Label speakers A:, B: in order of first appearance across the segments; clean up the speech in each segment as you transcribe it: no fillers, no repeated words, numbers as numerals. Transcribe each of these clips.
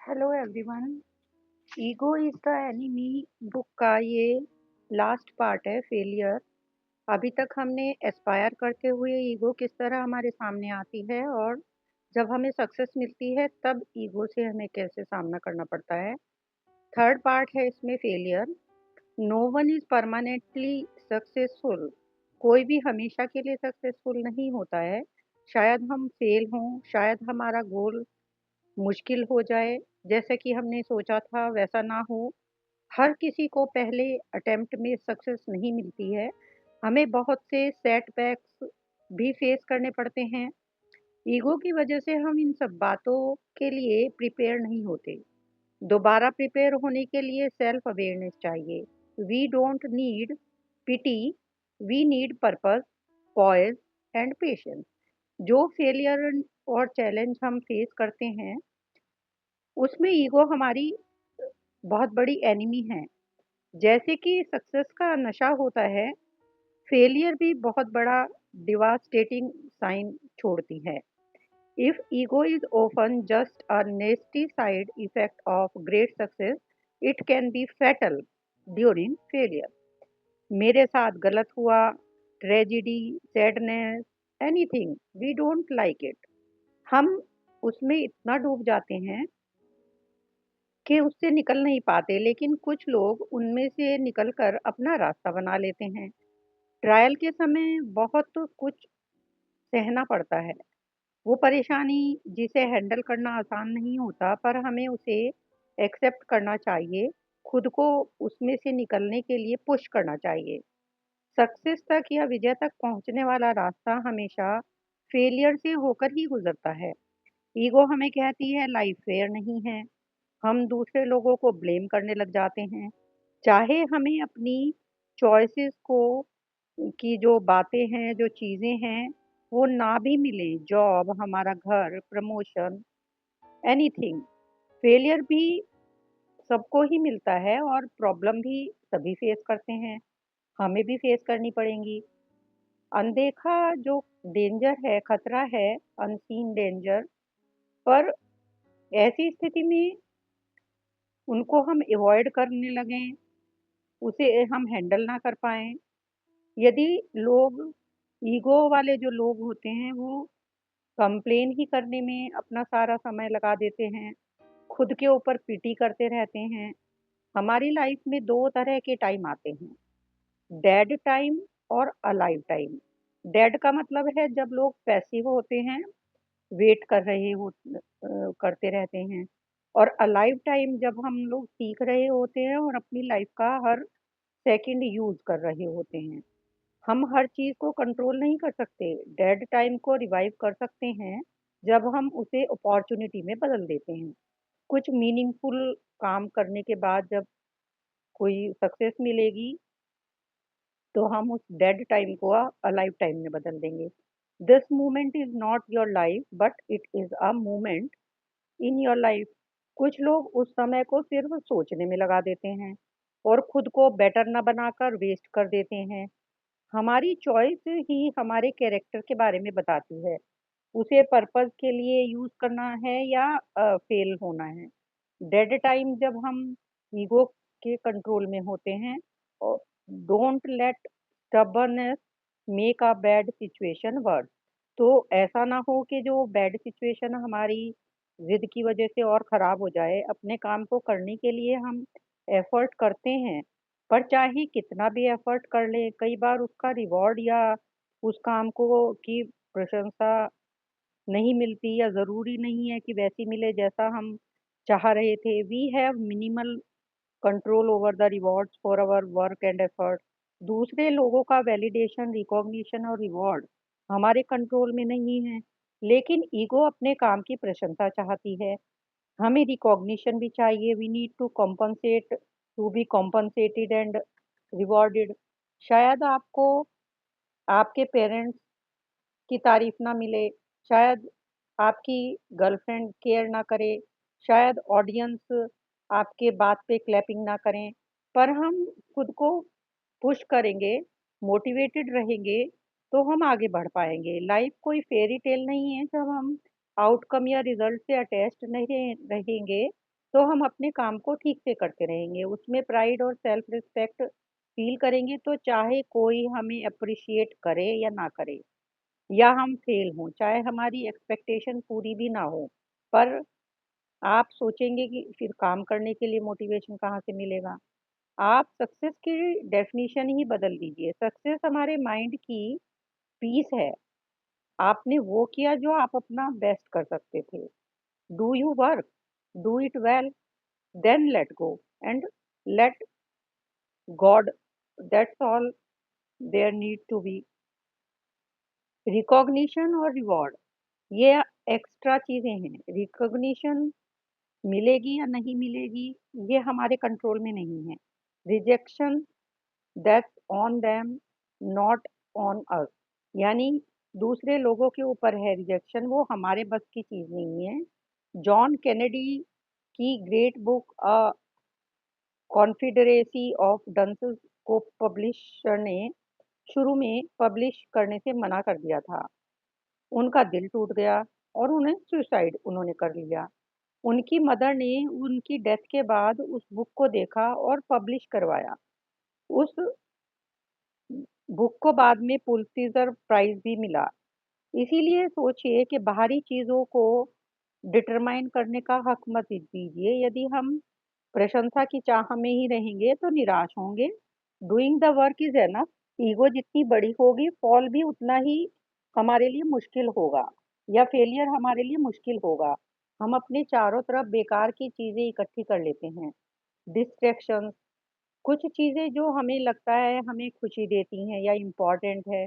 A: Hello everyone. Ego is the enemy book का ये last part है, फेलियर। अभी तक हमने एस्पायर करते हुए ईगो किस तरह हमारे सामने आती है, और जब हमें सक्सेस मिलती है तब ईगो से हमें कैसे सामना करना पड़ता है। थर्ड पार्ट है इसमें failure. No one is permanently successful. कोई भी हमेशा के लिए सक्सेसफुल नहीं होता है। शायद हम फेल हों, शायद हमारा गोल मुश्किल हो जाए, जैसे कि हमने सोचा था वैसा ना हो। हर किसी को पहले अटेम्प्ट में सक्सेस नहीं मिलती है। हमें बहुत से सेटबैक्स भी फेस करने पड़ते हैं। ईगो की वजह से हम इन सब बातों के लिए प्रिपेयर नहीं होते। दोबारा प्रिपेयर होने के लिए सेल्फ अवेयरनेस चाहिए। We don't need pity, we need purpose, poise and patience. जो फेलियर और चैलेंज हम फेस करते हैं उसमें ईगो हमारी बहुत बड़ी एनिमी है। जैसे कि सक्सेस का नशा होता है, फेलियर भी बहुत बड़ा डिवास्टेटिंग साइन छोड़ती है। If ego is often just a nasty side effect of great success, it can be fatal during failure. मेरे साथ गलत हुआ, tragedy, sadness, anything, we don't like it. हम उसमें इतना डूब जाते हैं कि उससे निकल नहीं पाते, लेकिन कुछ लोग उनमें से निकलकर अपना रास्ता बना लेते हैं। ट्रायल के समय बहुत कुछ सहना पड़ता है। वो परेशानी जिसे हैंडल करना आसान नहीं होता, पर हमें उसे एक्सेप्ट करना चाहिए। खुद को उसमें से निकलने के लिए पुश करना चाहिए। सक्सेस तक या विजय तक पहुंचने वाला रास्ता हमेशा फेलियर से होकर ही गुजरता है। ईगो हमें कहती है लाइफ फेयर नहीं है। हम दूसरे लोगों को ब्लेम करने लग जाते हैं, चाहे हमें अपनी चॉइसेस को की जो बातें हैं, जो चीज़ें हैं, वो ना भी मिले। जॉब, हमारा घर, प्रमोशन, एनीथिंग। फेलियर भी सबको ही मिलता है और प्रॉब्लम भी सभी फेस करते हैं। हमें भी फेस करनी पड़ेंगी। अनदेखा जो डेंजर है, खतरा है, अनसीन डेंजर। पर ऐसी स्थिति में उनको हम अवॉइड करने लगें, उसे हम हैंडल ना कर पाएँ। यदि लोग, ईगो वाले जो लोग होते हैं, वो कंप्लेन ही करने में अपना सारा समय लगा देते हैं, खुद के ऊपर पिटी करते रहते हैं। हमारी लाइफ में 2 तरह के टाइम आते हैं, डेड टाइम और अलाइव टाइम। डेड का मतलब है जब लोग पैसिव होते हैं, वेट कर रहे हो करते रहते हैं। और अलाइव टाइम जब हम लोग सीख रहे होते हैं और अपनी लाइफ का हर सेकंड यूज़ कर रहे होते हैं। हम हर चीज़ को कंट्रोल नहीं कर सकते। डेड टाइम को रिवाइव कर सकते हैं जब हम उसे अपॉर्चुनिटी में बदल देते हैं। कुछ मीनिंगफुल काम करने के बाद जब कोई सक्सेस मिलेगी, तो हम उस डेड टाइम को अलाइव टाइम में बदल देंगे। This moment is not your life, but it is a moment in your life. कुछ लोग उस समय को सिर्फ सोचने में लगा देते हैं और खुद को बेटर ना बनाकर वेस्ट कर देते हैं। हमारी चॉइस ही हमारे कैरेक्टर के बारे में बताती है। उसे पर्पस के लिए यूज करना है या फेल होना है। डेड टाइम जब हम ईगो के कंट्रोल में होते हैं, और don't let stubbornness make a bad situation worse. तो ऐसा ना हो कि जो बैड सिचुएशन हमारी जिद की वजह से और खराब हो जाए। अपने काम को करने के लिए हम एफर्ट करते हैं, पर चाहे कितना भी एफर्ट कर ले, कई बार उसका रिवॉर्ड या उस काम को की प्रशंसा नहीं मिलती, या ज़रूरी नहीं है कि वैसी मिले जैसा हम चाह रहे थे। We have minimal control over the rewards for our work and effort. दूसरे लोगों का वैलिडेशन, रिकॉग्निशन और रिवॉर्ड हमारे कंट्रोल में नहीं है, लेकिन ईगो अपने काम की प्रशंसा चाहती है। हमें रिकॉग्निशन भी चाहिए। We need to compensate, to be compensated and rewarded. शायद आपको आपके पेरेंट्स की तारीफ ना मिले, शायद आपकी गर्लफ्रेंड केयर ना करे, शायद ऑडियंस आपके बात पे क्लैपिंग ना करें, पर हम खुद को पुश करेंगे, मोटिवेटेड रहेंगे, तो हम आगे बढ़ पाएंगे। लाइफ कोई फेरी टेल नहीं है। जब हम आउटकम या रिजल्ट से अटैच्ड नहीं रहेंगे, तो हम अपने काम को ठीक से करते रहेंगे, उसमें प्राइड और सेल्फ रिस्पेक्ट फील करेंगे, तो चाहे कोई हमें अप्रिशिएट करे या ना करे, या हम फेल हों, चाहे हमारी एक्सपेक्टेशन पूरी भी ना हो, पर आप सोचेंगे कि फिर काम करने के लिए मोटिवेशन कहाँ से मिलेगा? आप सक्सेस की डेफिनिशन ही बदल दीजिए। सक्सेस हमारे माइंड की पीस है। आपने वो किया जो आप अपना बेस्ट कर सकते थे। Do you work, do it well, then let go and let God, that's all there need to be. Recognition और रिवॉर्ड, ये एक्स्ट्रा चीजें हैं। रिकॉग्निशन मिलेगी या नहीं मिलेगी, ये हमारे कंट्रोल में नहीं है। Rejection, that's on them, not on us. यानी दूसरे लोगों के ऊपर है रिजेक्शन, वो हमारे बस की चीज नहीं है। जॉन कैनेडी की ग्रेट बुक अ कॉन्फिडरेसी ऑफ डंसेस को पब्लिशर ने शुरू में पब्लिश करने से मना कर दिया था। उनका दिल टूट गया और उन्हें सुसाइड उन्होंने कर लिया। उनकी मदर ने उनकी डेथ के बाद उस बुक को देखा और पब्लिश करवाया। उस बुक को बाद में पुलित्जर प्राइज भी मिला। इसीलिए सोचिए कि बाहरी चीजों को डिटरमाइन करने का हक मत दीजिए। यदि हम प्रशंसा की चाह में ही रहेंगे तो निराश होंगे। Doing the work is enough. Ego जितनी बड़ी होगी, फॉल भी उतना ही हमारे लिए मुश्किल होगा, या फेलियर हमारे लिए मुश्किल होगा। हम अपने चारों तरफ बेकार की चीजें इकट्ठी कर लेते हैं। डिस्ट्रैक्शन, कुछ चीजें जो हमें लगता है हमें खुशी देती हैं या इम्पोर्टेंट है,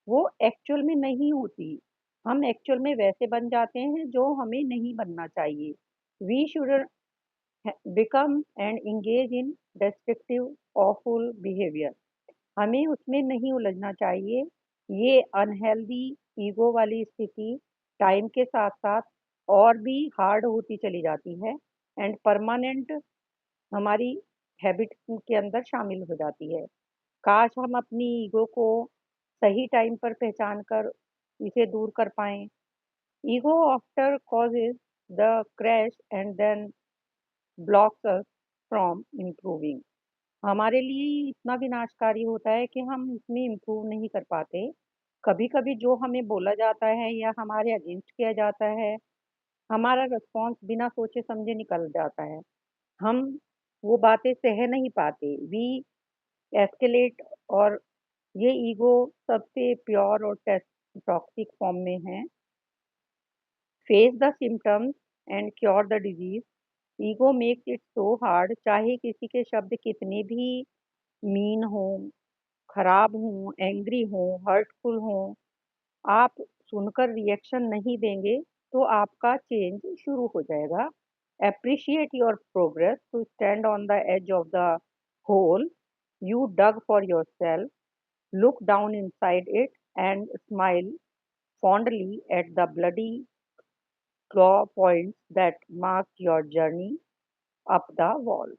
A: वो एक्चुअल में नहीं होती। हम एक्चुअल में वैसे बन जाते हैं जो हमें नहीं बनना चाहिए। We should become and engage in destructive awful behavior। हमें उसमें नहीं उलझना चाहिए। ये अनहेल्दी ईगो वाली स्थिति टाइम के साथ साथ और भी हार्ड होती चली जाती है एंड परमानेंट हमारी हैबिट के अंदर शामिल हो जाती है। काश हम अपनी ईगो को सही टाइम पर पहचान कर इसे दूर कर पाएं। Ego after causes the crash and then blocks us from improving. हमारे लिए ये इतना विनाशकारी होता है कि हम इसमें इम्प्रूव नहीं कर पाते। कभी कभी जो हमें बोला जाता है या हमारे अगेंस्ट किया जाता है, हमारा रिस्पॉन्स बिना सोचे समझे निकल जाता है। हम वो बातें सह नहीं पाते, वी एस्केलेट। और ये ईगो सबसे प्योर और टॉक्सिक फॉर्म में है। Face the symptoms and cure the disease. Ego makes it so hard, चाहे किसी के शब्द कितने भी मीन हो, खराब हो, एंग्री हो, हर्टफुल हो, आप सुनकर रिएक्शन नहीं देंगे तो आपका चेंज शुरू हो जाएगा। Appreciate your progress to stand on the edge of the hole you dug for yourself. Look down inside it and smile fondly at the bloody claw points that marked your journey up the wall.